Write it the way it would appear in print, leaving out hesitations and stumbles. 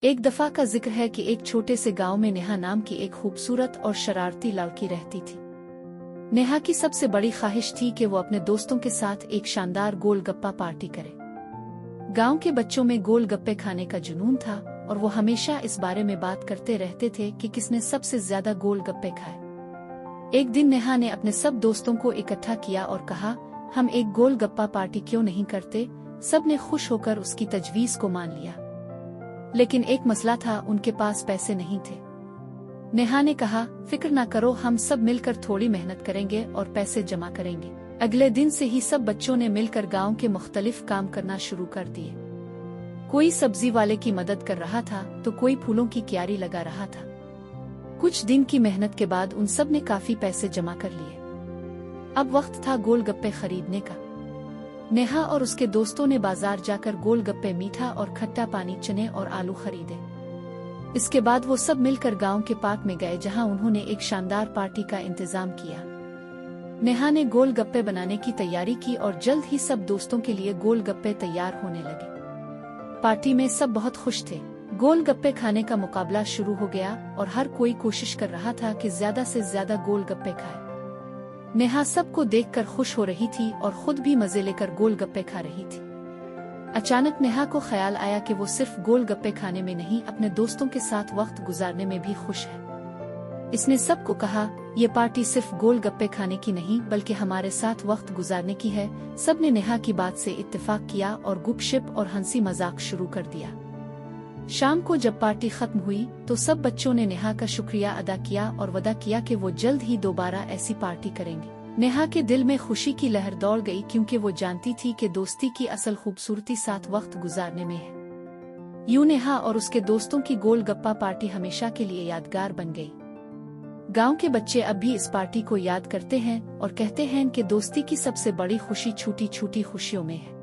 एक दफा का जिक्र है कि एक छोटे से गांव में नेहा नाम की एक खूबसूरत और शरारती लड़की रहती थी। नेहा की सबसे बड़ी ख्वाहिश थी कि वो अपने दोस्तों के साथ एक शानदार गोलगप्पा पार्टी करे। गांव के बच्चों में गोलगप्पे खाने का जुनून था और वो हमेशा इस बारे में बात करते रहते थे कि किसने सबसे ज्यादा गोलगप्पे खाए। एक दिन नेहा ने अपने सब दोस्तों को इकट्ठा किया और कहा, हम एक गोलगप्पा पार्टी क्यों नहीं करते। सब ने खुश होकर उसकी तजवीज को मान लिया, लेकिन एक मसला था, उनके पास पैसे नहीं थे। नेहा ने कहा, फिक्र ना करो, हम सब मिलकर थोड़ी मेहनत करेंगे और पैसे जमा करेंगे। अगले दिन से ही सब बच्चों ने मिलकर गांव के मुख्तलिफ काम करना शुरू कर दिए। कोई सब्जी वाले की मदद कर रहा था तो कोई फूलों की क्यारी लगा रहा था। कुछ दिन की मेहनत के बाद उन सब ने काफी पैसे जमा कर लिए। अब वक्त था गोलगप्पे खरीदने का। नेहा और उसके दोस्तों ने बाजार जाकर गोलगप्पे, मीठा और खट्टा पानी, चने और आलू खरीदे। इसके बाद वो सब मिलकर गांव के पार्क में गए, जहां उन्होंने एक शानदार पार्टी का इंतजाम किया। नेहा ने गोलगप्पे बनाने की तैयारी की और जल्द ही सब दोस्तों के लिए गोलगप्पे तैयार होने लगे। पार्टी में सब बहुत खुश थे। गोलगप्पे खाने का मुकाबला शुरू हो गया और हर कोई कोशिश कर रहा था कि ज्यादा से ज्यादा गोलगप्पे खाए। नेहा सबको देखकर खुश हो रही थी और खुद भी मजे लेकर गोलगप्पे खा रही थी। अचानक नेहा को ख्याल आया कि वो सिर्फ गोलगप्पे खाने में नहीं, अपने दोस्तों के साथ वक्त गुजारने में भी खुश है। इसने सबको कहा, ये पार्टी सिर्फ गोलगप्पे खाने की नहीं बल्कि हमारे साथ वक्त गुजारने की है। सबने नेहा की बात से इत्तेफाक किया और गुपशप और हंसी मजाक शुरू कर दिया। शाम को जब पार्टी खत्म हुई तो सब बच्चों ने नेहा का शुक्रिया अदा किया और वादा किया कि वो जल्द ही दोबारा ऐसी पार्टी करेंगे। नेहा के दिल में खुशी की लहर दौड़ गई, क्योंकि वो जानती थी कि दोस्ती की असल खूबसूरती साथ वक्त गुजारने में है। यूं नेहा और उसके दोस्तों की गोलगप्पा पार्टी हमेशा के लिए यादगार बन गई। गांव के बच्चे अब भी इस पार्टी को याद करते हैं और कहते हैं कि दोस्ती की सबसे बड़ी खुशी छोटी छोटी खुशियों में है।